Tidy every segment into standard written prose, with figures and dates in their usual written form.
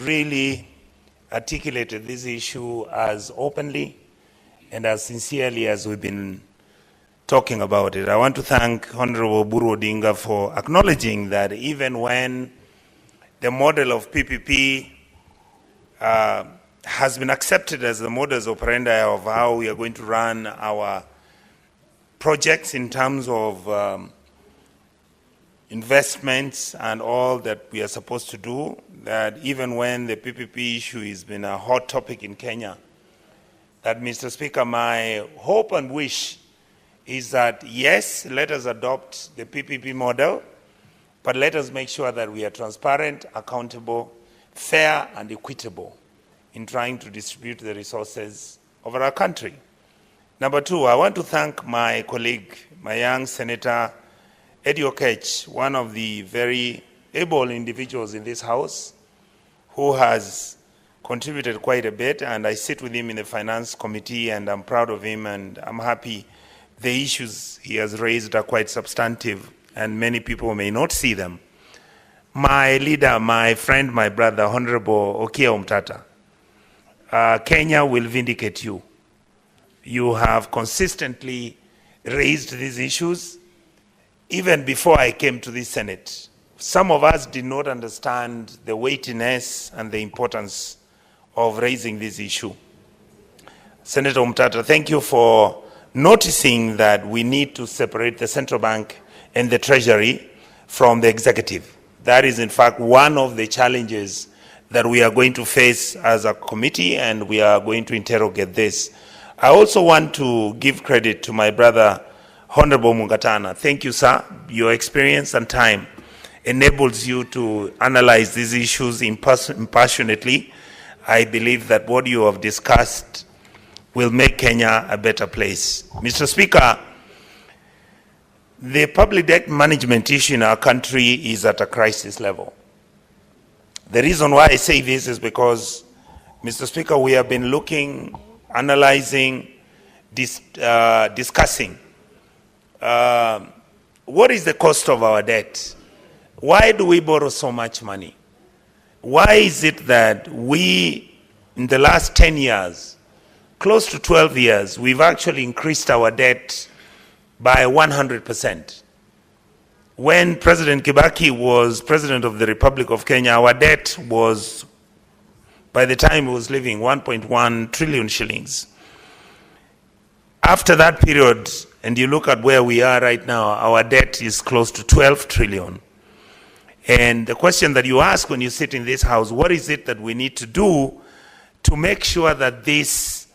really articulated this issue as openly and as sincerely as we've been talking about it. I want to thank Honorable Uhuru Odinga for acknowledging that even when the model of PPP has been accepted as the modus operandi of how we are going to run our projects in terms of investments and all that we are supposed to do, that even when the PPP issue has been a hot topic in Kenya, that, Mr. Speaker, my hope and wish is that, yes, let us adopt the PPP model, but let us make sure that we are transparent, accountable, fair, and equitable in trying to distribute the resources of our country. Number two, I want to thank my colleague, my young Senator Eddie Okech, one of the very able individuals in this House who has contributed quite a bit, and I sit with him in the Finance Committee, and I'm proud of him, and I'm happy the issues he has raised are quite substantive, and many people may not see them. My leader, my friend, my brother, Honorable Okiya Omtata, Kenya will vindicate you. You have consistently raised these issues even before I came to the Senate. Some of us did not understand the weightiness and the importance of raising this issue. Senator Omtata, thank you for noticing that we need to separate the central bank and the treasury from the executive. That is, in fact, one of the challenges that we are going to face as a committee, and we are going to interrogate this. I also want to give credit to my brother, Honorable Mungatana. Thank you, sir. Your experience and time enables you to analyze these issues passionately. I believe that what you have discussed will make Kenya a better place. Mr. Speaker, the public debt management issue in our country is at a crisis level. The reason why I say this is because, Mr. Speaker, we have been looking, analyzing, discussing what is the cost of our debt? Why do we borrow so much money? Why is it that we, in the last 10 years, close to 12 years, we've actually increased our debt by 100%? When President Kibaki was President of the Republic of Kenya, our debt was, by the time he was living, 1.1 trillion shillings. After that period, and you look at where we are right now, our debt is close to 12 trillion. And the question that you ask when you sit in this House, what is it that we need to do to make sure that this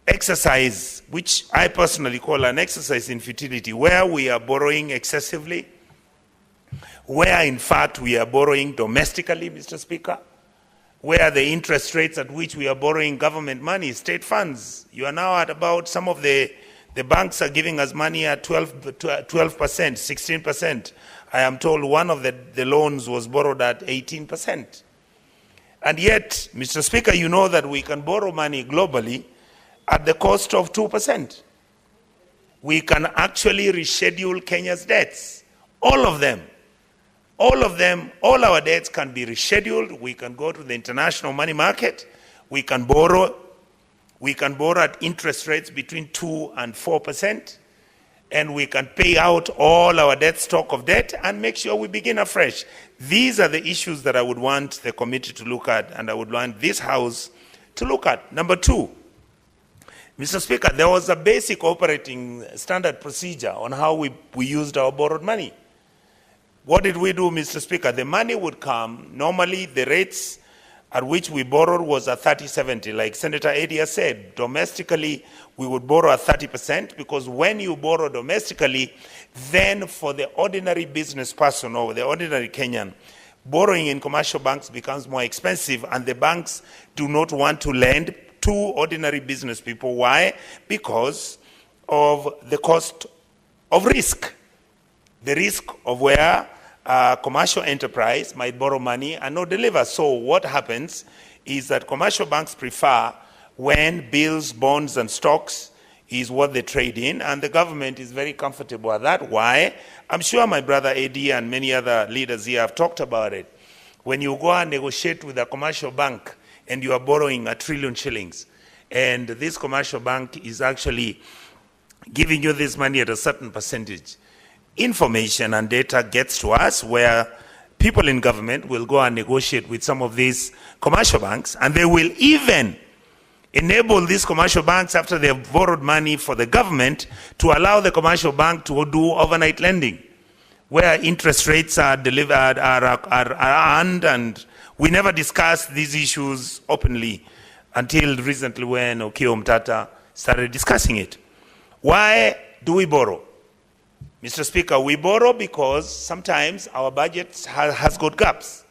exercise, which I personally call an exercise in futility, where we are borrowing excessively, where in fact we are borrowing domestically, Mr. Speaker, where the interest rates at which we are borrowing government money, state funds, you are now at about, some of the banks are giving us money at 12%, 16%. I am told one of the loans was borrowed at 18%. And yet, Mr. Speaker, you know that we can borrow money globally at the cost of 2%. We can actually reschedule Kenya's debts. All of them, all our debts can be rescheduled. We can go to the international money market. We can borrow at interest rates between 2 and 4%. And we can pay out all our debt, stock of debt, and make sure we begin afresh. These are the issues that I would want the committee to look at, and I would want this House to look at. Number two, Mr. Speaker, there was a basic operating standard procedure on how we used our borrowed money. What did we do, Mr. Speaker? The money would come, normally the rates at which we borrowed was at 30-70, like Senator Eddie said. Domestically, we would borrow at 30%, because when you borrow domestically, then for the ordinary business person or the ordinary Kenyan, borrowing in commercial banks becomes more expensive, and the banks do not want to lend to ordinary business people. Why? Because of the cost of risk. The risk of where a commercial enterprise might borrow money and not deliver. So what happens is that commercial banks prefer when bills, bonds, and stocks is what they trade in, and the government is very comfortable at that. Why? I'm sure my brother AD and many other leaders here have talked about it. When you go and negotiate with a commercial bank and you are borrowing $1 trillion shillings, and this commercial bank is actually giving you this money at a certain percentage, information and data gets to us where people in government will go and negotiate with some of these commercial banks, and they will even enable these commercial banks, after they have borrowed money for the government, to allow the commercial bank to do overnight lending, where interest rates are delivered, are earned, and we never discussed these issues openly until recently when Okiya Omtata started discussing it. Why do we borrow? Mr. Speaker, we borrow because sometimes our budget has got gaps.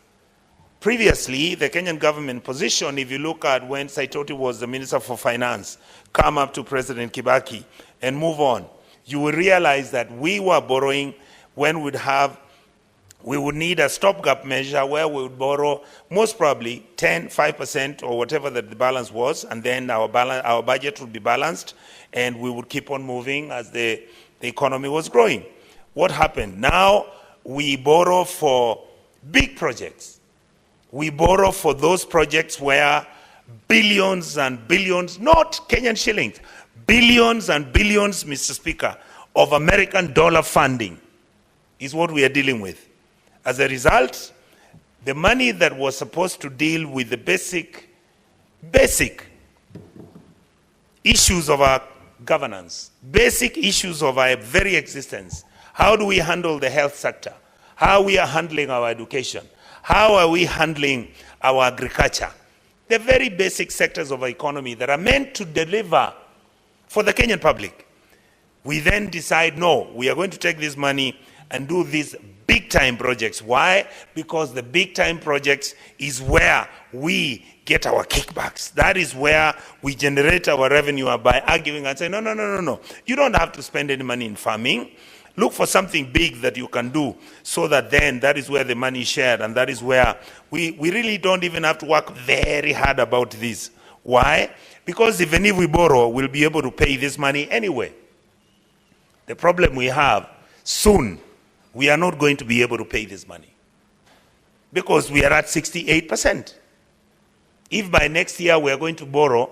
Previously, the Kenyan government position, if you look at when Saitoti was the Minister for Finance, come up to President Kibaki and move on, you will realize that we were borrowing when we would need a stopgap measure where we would borrow most probably 5% or whatever that the balance was, and then our budget would be balanced, and we would keep on moving as the economy was growing. What happened? Now we borrow for big projects. We borrow for those projects where billions and billions, not Kenyan shillings, billions and billions, Mr. Speaker, of American dollar funding is what we are dealing with. As a result, the money that was supposed to deal with the basic issues of our governance, basic issues of our very existence. How do we handle the health sector? How we are handling our education? How are we handling our agriculture? The very basic sectors of our economy that are meant to deliver for the Kenyan public. We then decide, no, we are going to take this money and do these big-time projects. Why? Because the big-time projects is where we get our kickbacks. That is where we generate our revenue by arguing and saying, no. You don't have to spend any money in farming. Look for something big that you can do, so that then that is where the money is shared, and that is where we really don't even have to work very hard about this. Why? Because even if we borrow, we'll be able to pay this money anyway. The problem we have, soon, we are not going to be able to pay this money because we are at 68%. If by next year we are going to borrow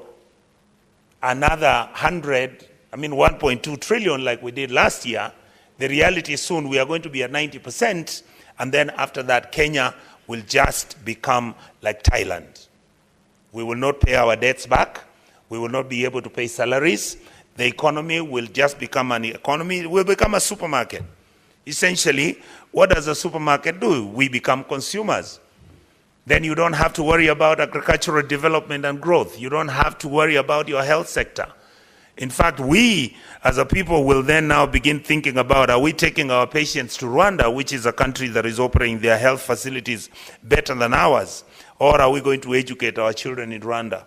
another 1.2 trillion like we did last year, the reality is soon we are going to be at 90%, and then after that Kenya will just become like Thailand. We will not pay our debts back. We will not be able to pay salaries. The economy will just become an economy. It will become a supermarket. Essentially, what does a supermarket do? We become consumers. Then you don't have to worry about agricultural development and growth. You don't have to worry about your health sector. In fact, we as a people will then now begin thinking about, are we taking our patients to Rwanda, which is a country that is operating their health facilities better than ours? Or are we going to educate our children in Rwanda,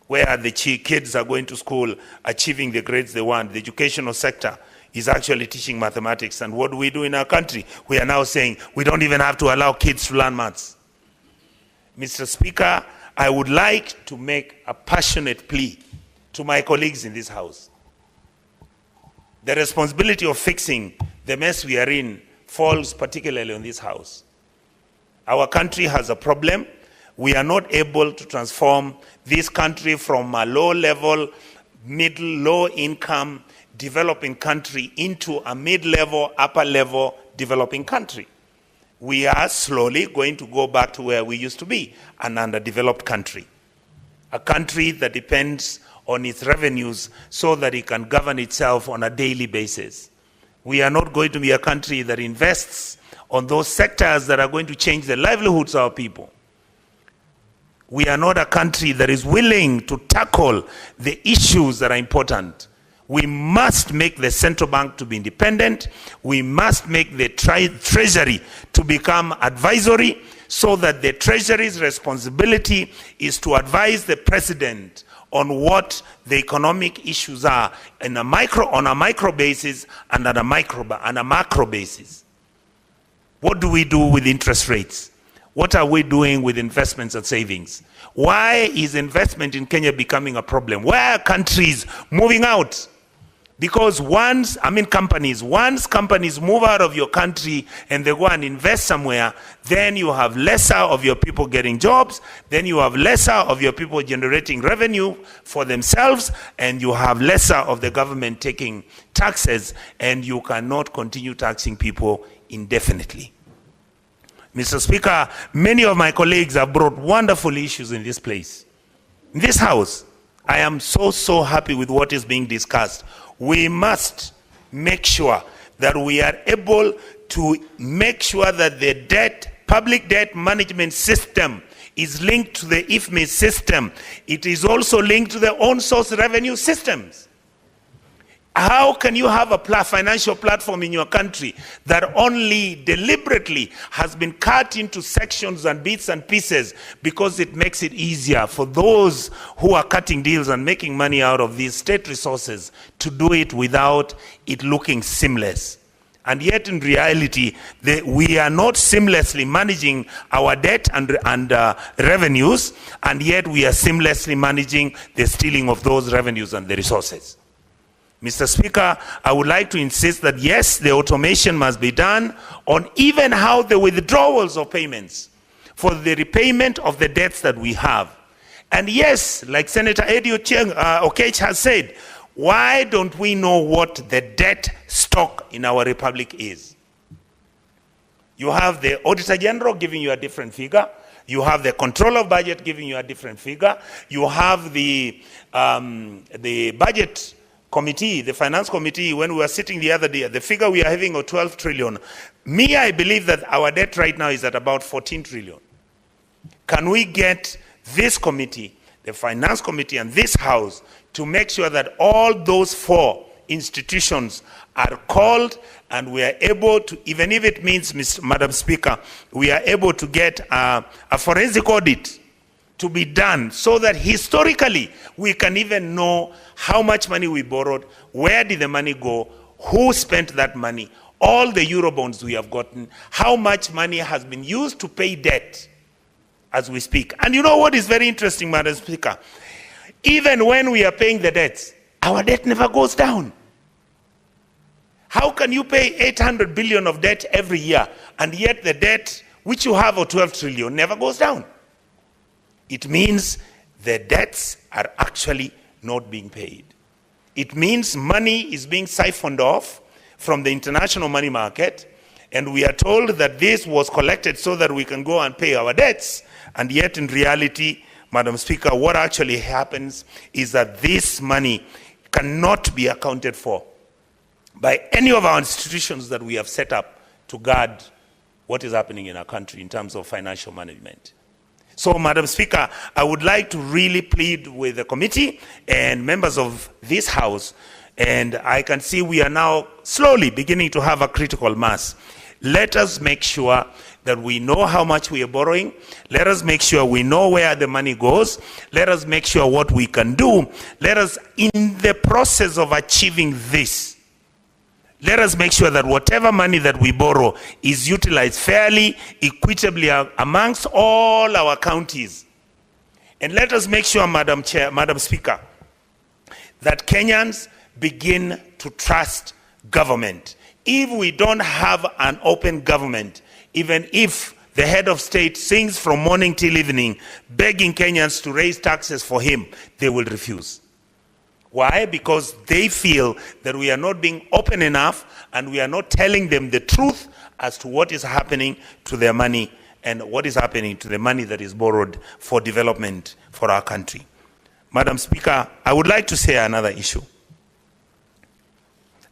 where the kids are going to school achieving the grades they want? The educational sector is actually teaching mathematics. And what do we do in our country? We are now saying we don't even have to allow kids to learn maths. Mr. Speaker, I would like to make a passionate plea to my colleagues in this House. The responsibility of fixing the mess we are in falls particularly on this House. Our country has a problem. We are not able to transform this country from a low-level, low-income developing country into a mid-level, upper-level developing country. We are slowly going to go back to where we used to be, an underdeveloped country. A country that depends on its revenues so that it can govern itself on a daily basis. We are not going to be a country that invests on those sectors that are going to change the livelihoods of our people. We are not a country that is willing to tackle the issues that are important. We must make the central bank to be independent. We must make the treasury to become advisory, so that the treasury's responsibility is to advise the president on what the economic issues are on a micro basis and on a macro basis. What do we do with interest rates? What are we doing with investments and savings? Why is investment in Kenya becoming a problem? Why are countries moving out? Because once companies move out of your country and they go and invest somewhere, then you have lesser of your people getting jobs, then you have lesser of your people generating revenue for themselves, and you have lesser of the government taking taxes, and you cannot continue taxing people indefinitely. Mr. Speaker, many of my colleagues have brought wonderful issues in this place. In this house, I am so happy with what is being discussed. We must make sure that we are able to make sure that the public debt management system is linked to the IFMI system. It is also linked to the own source revenue systems. How can you have a financial platform in your country that only deliberately has been cut into sections and bits and pieces because it makes it easier for those who are cutting deals and making money out of these state resources to do it without it looking seamless? And yet in reality, we are not seamlessly managing our debt and revenues, and yet we are seamlessly managing the stealing of those revenues and the resources. Mr. Speaker, I would like to insist that yes, the automation must be done on even how the withdrawals of payments for the repayment of the debts that we have. And yes, like Senator Eddie Okech has said, why don't we know what the debt stock in our republic is? You have the Auditor General giving you a different figure. You have the Controller of Budget giving you a different figure. You have the Budget Committee, the Finance Committee, when we were sitting the other day, the figure we are having of 12 trillion. I believe that our debt right now is at about 14 trillion. Can we get this committee, the Finance Committee and this House, to make sure that all those 4 institutions are called and we are able to, even if it means, Madam Speaker, we are able to get a forensic audit to be done so that historically we can even know how much money we borrowed, where did the money go, who spent that money, all the Eurobonds we have gotten, how much money has been used to pay debt as we speak. And you know what is very interesting, Madam Speaker? Even when we are paying the debts, our debt never goes down. How can you pay 800 billion of debt every year and yet the debt which you have of 12 trillion never goes down? It means the debts are actually not being paid. It means money is being siphoned off from the international money market, and we are told that this was collected so that we can go and pay our debts, and yet in reality, Madam Speaker, what actually happens is that this money cannot be accounted for by any of our institutions that we have set up to guard what is happening in our country in terms of financial management. So, Madam Speaker, I would like to really plead with the committee and members of this House, and I can see we are now slowly beginning to have a critical mass. Let us make sure that we know how much we are borrowing. Let us make sure we know where the money goes. Let us make sure what we can do. Let us, in the process of achieving this, let us make sure that whatever money that we borrow is utilized fairly, equitably amongst all our counties. And let us make sure, Madam Speaker, that Kenyans begin to trust government. If we don't have an open government, even if the head of state sings from morning till evening, begging Kenyans to raise taxes for him, they will refuse. Why? Because they feel that we are not being open enough and we are not telling them the truth as to what is happening to their money and what is happening to the money that is borrowed for development for our country. Madam Speaker, I would like to say another issue.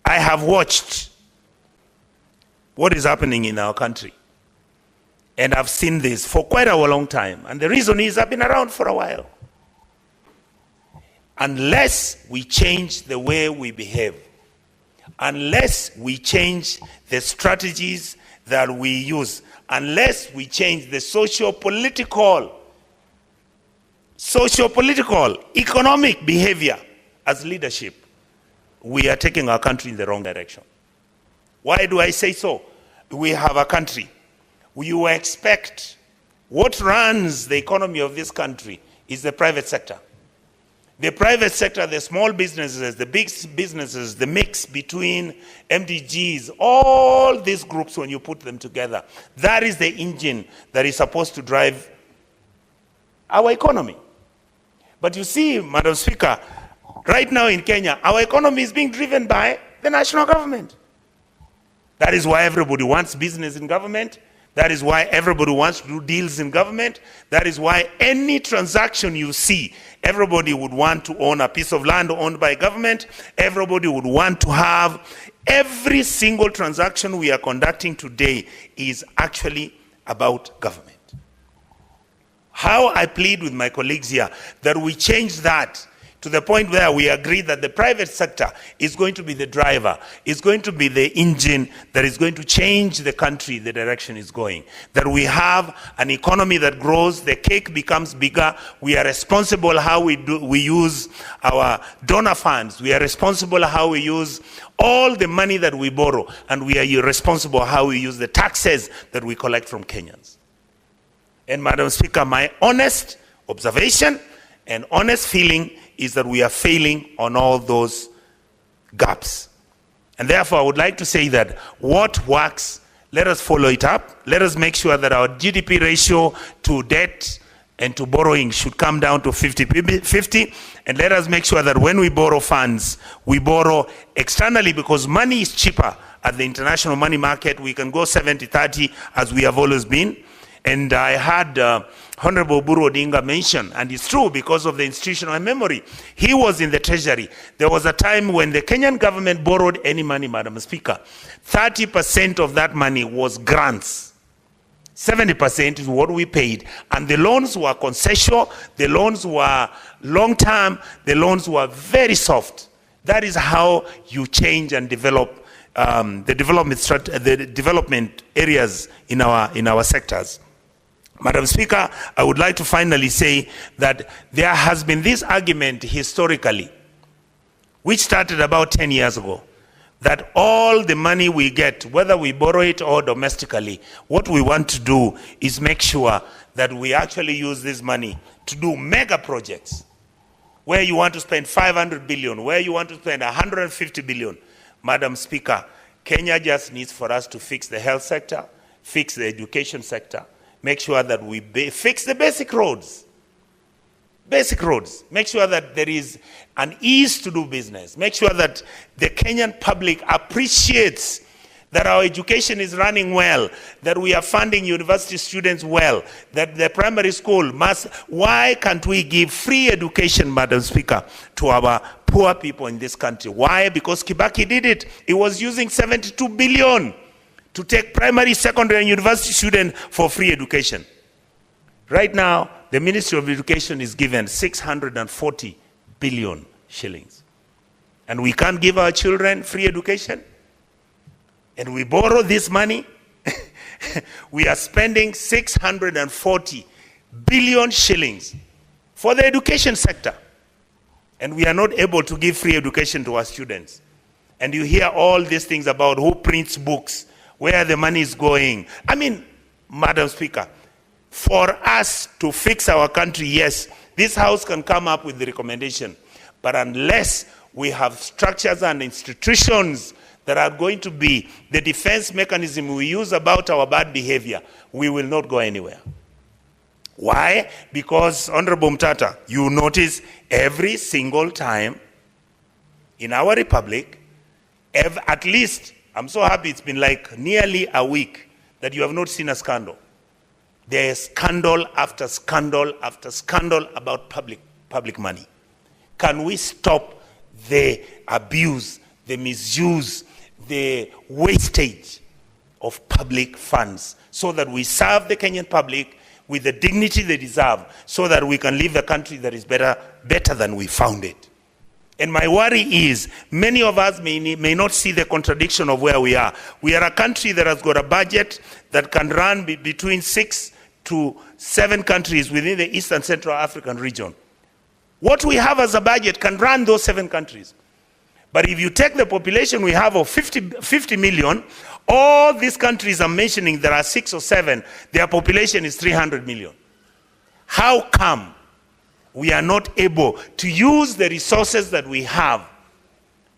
I have watched what is happening in our country, and I've seen this for quite a long time. And the reason is I've been around for a while. Unless we change the way we behave, unless we change the strategies that we use, unless we change the socio-political, economic behavior as leadership, we are taking our country in the wrong direction. Why do I say so? We have a country. You expect what runs the economy of this country is the private sector. The private sector, the small businesses, the big businesses, the mix between MDGs, all these groups, when you put them together, that is the engine that is supposed to drive our economy. But you see, Madam Speaker, right now in Kenya, our economy is being driven by the national government. That is why everybody wants business in government. That is why everybody wants to do deals in government. That is why any transaction you see, everybody would want to own a piece of land owned by government. Everybody would want to have every single transaction we are conducting today is actually about government. How I plead with my colleagues here that we change that to the point where we agree that the private sector is going to be the driver, is going to be the engine that is going to change the country, the direction it's going. That we have an economy that grows, the cake becomes bigger, we are responsible how we use our donor funds, we are responsible how we use all the money that we borrow, and we are responsible how we use the taxes that we collect from Kenyans. And Madam Speaker, my honest observation and honest feeling is that we are failing on all those gaps. And therefore, I would like to say that what works, let us follow it up. Let us make sure that our GDP ratio to debt and to borrowing should come down to 50-50. And let us make sure that when we borrow funds, we borrow externally, because money is cheaper at the international money market. We can go 70-30 as we have always been. And I had Honorable Uhuru Odinga mention, and it's true because of the institutional memory. He was in the treasury. There was a time when the Kenyan government borrowed any money, Madam Speaker. 30% of that money was grants. 70% is what we paid. And the loans were concessional, the loans were long-term, the loans were very soft. That is how you change and develop the development areas in our sectors. Madam Speaker, I would like to finally say that there has been this argument historically, which started about 10 years ago, that all the money we get, whether we borrow it or domestically, what we want to do is make sure that we actually use this money to do mega projects, where you want to spend 500 billion, where you want to spend 150 billion. Madam Speaker, Kenya just needs for us to fix the health sector, fix the education sector, make sure that we fix the basic roads. Basic roads. Make sure that there is an ease to do business. Make sure that the Kenyan public appreciates that our education is running well, that we are funding university students well, that the primary school must. Why can't we give free education, Madam Speaker, to our poor people in this country? Why? Because Kibaki did it. He was using 72 billion to take primary, secondary, and university students for free education. Right now, the Ministry of Education is given 640 billion shillings. And we can't give our children free education? And we borrow this money? We are spending 640 billion shillings for the education sector. And we are not able to give free education to our students. And you hear all these things about who prints books, where the money is going. I mean, Madam Speaker, for us to fix our country, yes, this House can come up with the recommendation, but unless we have structures and institutions that are going to be the defense mechanism we use about our bad behavior, we will not go anywhere. Why? Because, Honorable Mutata, you notice every single time in our republic, at least, I'm so happy it's been like nearly a week that you have not seen a scandal. There is scandal after scandal after scandal about public money. Can we stop the abuse, the misuse, the wastage of public funds so that we serve the Kenyan public with the dignity they deserve, so that we can leave a country that is better than we found it? And my worry is, many of us may not see the contradiction of where we are. We are a country that has got a budget that can run between 6 to 7 countries within the East and Central African region. What we have as a budget can run those 7 countries. But if you take the population we have of 50 million, all these countries I'm mentioning, there are 6 or 7, their population is 300 million. How come we are not able to use the resources that we have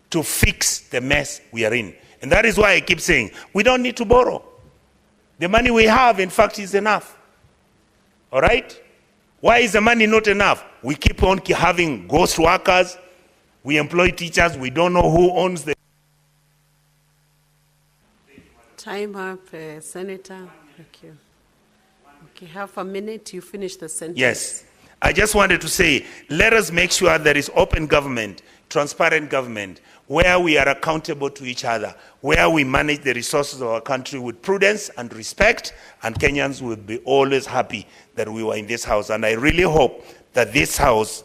to fix the mess we are in. And that is why I keep saying, we don't need to borrow. The money we have, in fact, is enough. All right? Why is the money not enough? We keep on having ghost workers. We employ teachers. We don't know who owns the... Time up, Senator. Thank you. Okay, half a minute. You finish the sentence. Yes. I just wanted to say, let us make sure there is open government, transparent government, where we are accountable to each other, where we manage the resources of our country with prudence and respect, and Kenyans will be always happy that we were in this house. And I really hope that this house,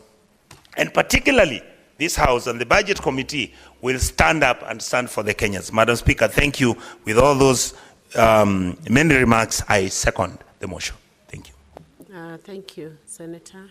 and particularly this house and the budget committee, will stand up and stand for the Kenyans. Madam Speaker, thank you. With all those many remarks, I second the motion. Thank you. Thank you, Senator.